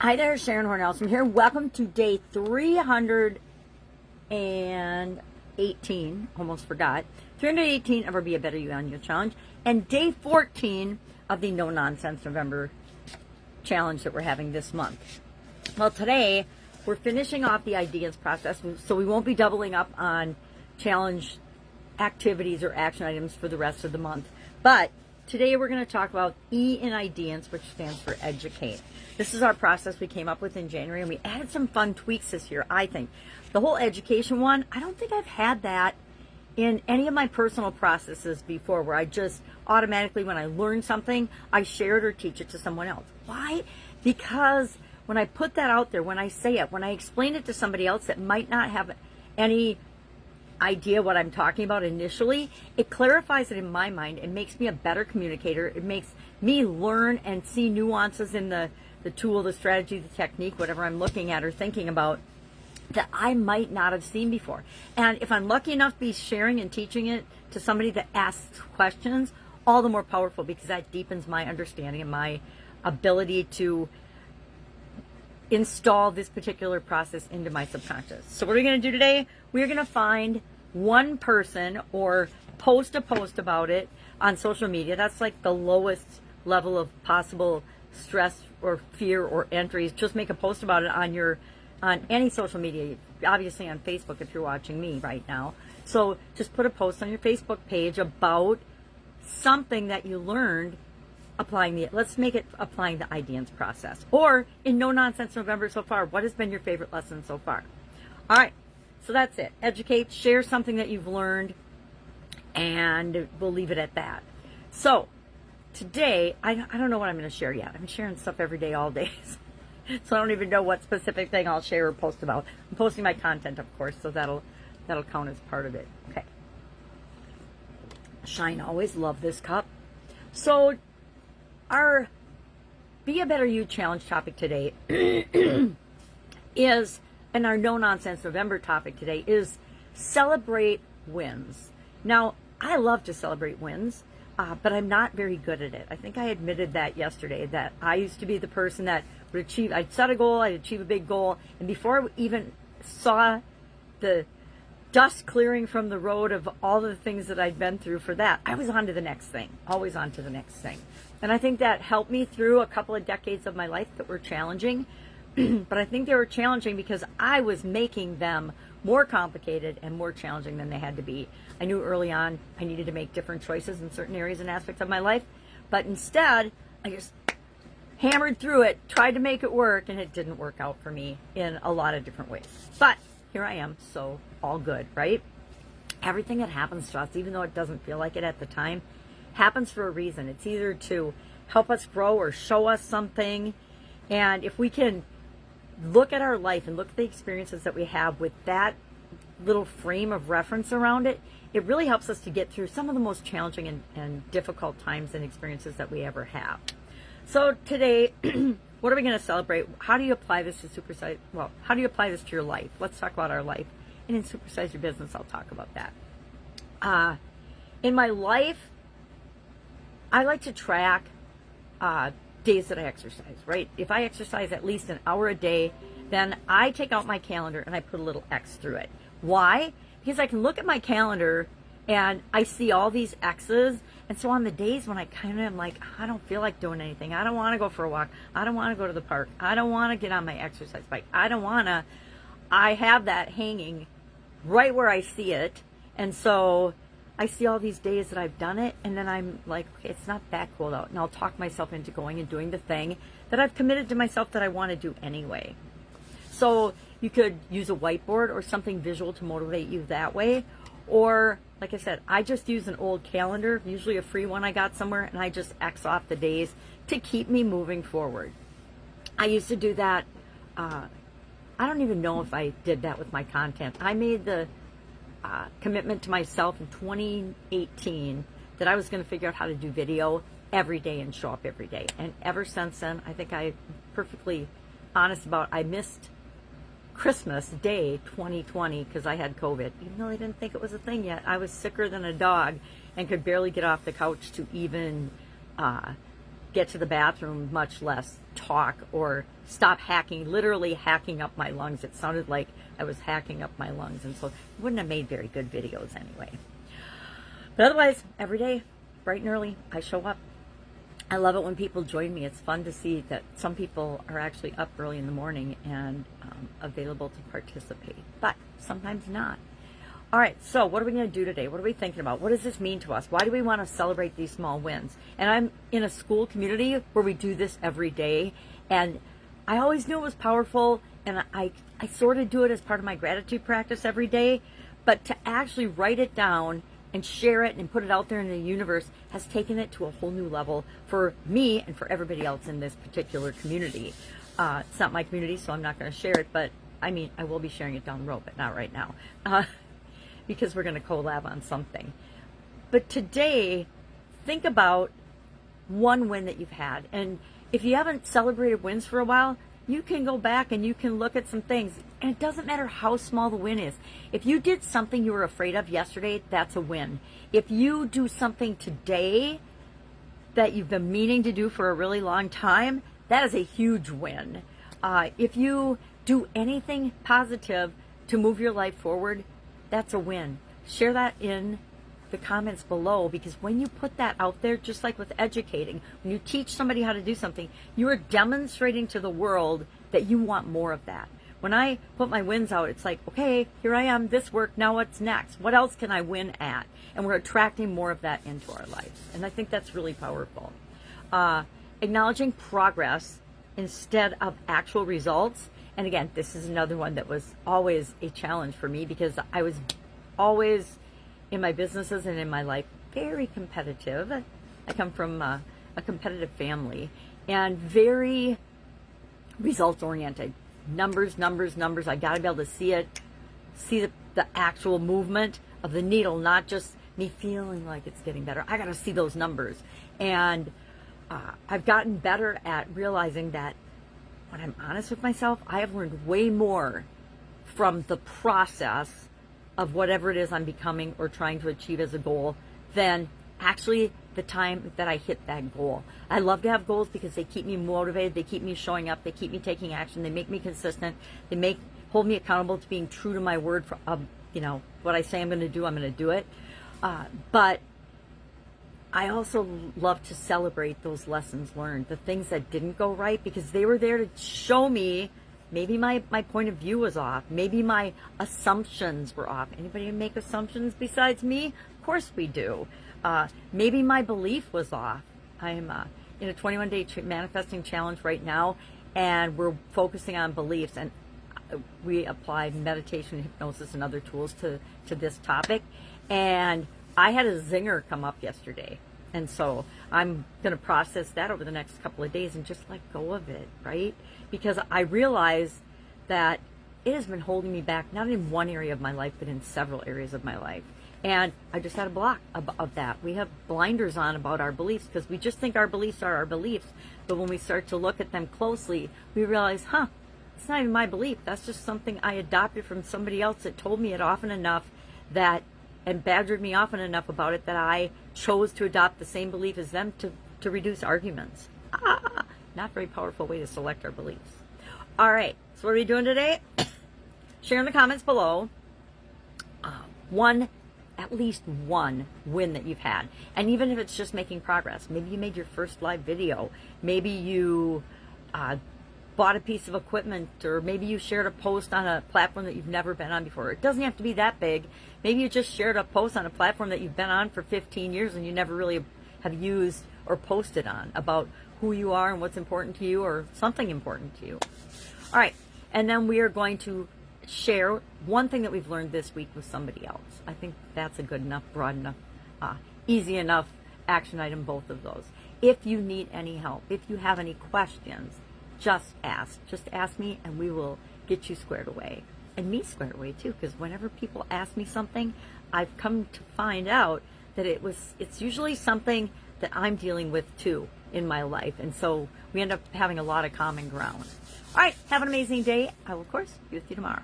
Hi there, Sharon Horne-Ellstrom here. Welcome to day 318, almost forgot, 318 of our Be a Better You Annual Challenge, and day 14 of the No Nonsense November challenge that we're having this month. Well, today we're finishing off the ideas process, so we won't be doubling up on challenge activities or action items for the rest of the month. But today we're going to talk about E in Ideance, which stands for educate. This is our process we came up with in January, and we added some fun tweaks this year, I think. The whole education one, I don't think I've had that in any of my personal processes before, where I just automatically, when I learn something, I share it or teach it to someone else. Why? Because when I put that out there, when I say it, when I explain it to somebody else that might not have any idea what I'm talking about initially, it clarifies it in my mind. It makes me a better communicator. It makes me learn and see nuances in the tool, the strategy, the technique, whatever I'm looking at or thinking about, that I might not have seen before. And if I'm lucky enough to be sharing and teaching it to somebody that asks questions, all the more powerful, because that deepens my understanding and my ability to install this particular process into my subconscious. So what are we going to do today? We're going to find one person or post a post about it on social media. That's like the lowest level of possible stress or fear or entries. Just make a post about it on any social media, obviously on Facebook if you're watching me right now. So just put a post on your Facebook page about something that you learned let's make it applying the Ideance process. Or in No Nonsense November so far, what has been your favorite lesson so far? All right, so that's it. Educate, share something that you've learned, and we'll leave it at that. So today, I don't know what I'm going to share yet. I'm sharing stuff every day, all day. So I don't even know what specific thing I'll share or post about. I'm posting my content, of course, so that'll count as part of it. Okay. Shine, always love this cup. So our Be a Better You challenge topic today is, and our No Nonsense November topic today is celebrate wins. Now, I love to celebrate wins. But I'm not very good at it. I think I admitted that yesterday, that I used to be the person that would achieve, I'd set a goal, I'd achieve a big goal, and before I even saw the dust clearing from the road of all the things that I'd been through for that, I was on to the next thing, always on to the next thing. And I think that helped me through a couple of decades of my life that were challenging, but I think they were challenging because I was making them more complicated and more challenging than they had to be. I knew early on I needed to make different choices in certain areas and aspects of my life, but instead I just hammered through it, tried to make it work, and it didn't work out for me in a lot of different ways. But here I am, so all good, right? Everything that happens to us, even though it doesn't feel like it at the time, happens for a reason. It's either to help us grow or show us something. And if we can look at our life and look at the experiences that we have with that little frame of reference around it, it really helps us to get through some of the most challenging and difficult times and experiences that we ever have. So today, what are we going to celebrate? How do you apply this to supersize? Well, how do you apply this to your life? Let's talk about our life. And in Supersize Your Business, I'll talk about that. In my life, I like to track days that I exercise, right? If I exercise at least an hour a day, then I take out my calendar and I put a little X through it. Why? Because I can look at my calendar and I see all these X's. And so on the days when I kind of am like, I don't feel like doing anything, I don't want to go for a walk, I don't want to go to the park, I don't want to get on my exercise bike, I have that hanging right where I see it. And so I see all these days that I've done it, and then I'm like, okay, it's not that cold out. And I'll talk myself into going and doing the thing that I've committed to myself that I want to do anyway. So you could use a whiteboard or something visual to motivate you that way. Or, like I said, I just use an old calendar, usually a free one I got somewhere, and I just X off the days to keep me moving forward. I used to do that. I don't even know if I did that with my content. I made the commitment to myself in 2018 that I was going to figure out how to do video every day and show up every day. And ever since then, I think I'm perfectly honest about, I missed Christmas Day 2020 because I had COVID. Even though I didn't think it was a thing yet, I was sicker than a dog and could barely get off the couch to even get to the bathroom, much less talk or stop literally hacking up my lungs. It sounded like I was hacking up my lungs, and so it wouldn't have made very good videos anyway. But otherwise, every day, bright and early, I show up. I love it when people join me. It's fun to see that some people are actually up early in the morning and available to participate, but sometimes not. All right, so what are we going to do today? What are we thinking about? What does this mean to us? Why do we want to celebrate these small wins? And I'm in a school community where we do this every day, and I always knew it was powerful, and I sort of do it as part of my gratitude practice every day, but to actually write it down and share it and put it out there in the universe has taken it to a whole new level for me and for everybody else in this particular community. It's not my community, so I'm not going to share it, but I mean, I will be sharing it down the road, but not right now. Because we're going to collab on something. But today, think about one win that you've had. And if you haven't celebrated wins for a while, you can go back and you can look at some things. And it doesn't matter how small the win is. If you did something you were afraid of yesterday, that's a win. If you do something today that you've been meaning to do for a really long time, that is a huge win. If you do anything positive to move your life forward, that's a win. Share that in the comments below, because when you put that out there, just like with educating, when you teach somebody how to do something, you are demonstrating to the world that you want more of that. When I put my wins out, it's like, okay, here I am, this worked, now what's next? What else can I win at? And we're attracting more of that into our lives. And I think that's really powerful. Acknowledging progress instead of actual results. And again, this is another one that was always a challenge for me, because I was always in my businesses and in my life very competitive. I come from a competitive family and very results oriented. Numbers, numbers, numbers. I got to be able to see it, see the actual movement of the needle, not just me feeling like it's getting better. I got to see those numbers. And I've gotten better at realizing that when I'm honest with myself, I have learned way more from the process of whatever it is I'm becoming or trying to achieve as a goal than actually the time that I hit that goal. I love to have goals because they keep me motivated, they keep me showing up, they keep me taking action, they make me consistent, they hold me accountable to being true to my word for, what I say I'm going to do, I'm going to do it. But I also love to celebrate those lessons learned, the things that didn't go right, because they were there to show me maybe my point of view was off. Maybe my assumptions were off. Anybody make assumptions besides me? Of course we do. Maybe my belief was off. I'm in a 21-day manifesting challenge right now, and we're focusing on beliefs. And we apply meditation, hypnosis, and other tools to this topic. And I had a zinger come up yesterday, and so I'm going to process that over the next couple of days and just let go of it, right? Because I realize that it has been holding me back, not in one area of my life, but in several areas of my life. And I just had a block of that. We have blinders on about our beliefs because we just think our beliefs are our beliefs. But when we start to look at them closely, we realize, it's not even my belief. That's just something I adopted from somebody else that told me it often enough and badgered me often enough about it that I chose to adopt the same belief as them to reduce arguments. Not very powerful way to select our beliefs. All right, so what are we doing today? Share in the comments below at least one win that you've had. And even if it's just making progress, maybe you made your first live video, maybe you bought a piece of equipment, or maybe you shared a post on a platform that you've never been on before. It doesn't have to be that big. Maybe you just shared a post on a platform that you've been on for 15 years and you never really have used or posted on, about who you are and what's important to you, or something important to you. All right, and then we are going to share one thing that we've learned this week with somebody else. I think that's a good enough, broad enough, easy enough action item, both of those. If you need any help, if you have any questions, just ask. Just ask me and we will get you squared away. And me squared away too, because whenever people ask me something, I've come to find out that it's usually something that I'm dealing with too in my life. And so we end up having a lot of common ground. All right, have an amazing day. I will, of course, be with you tomorrow.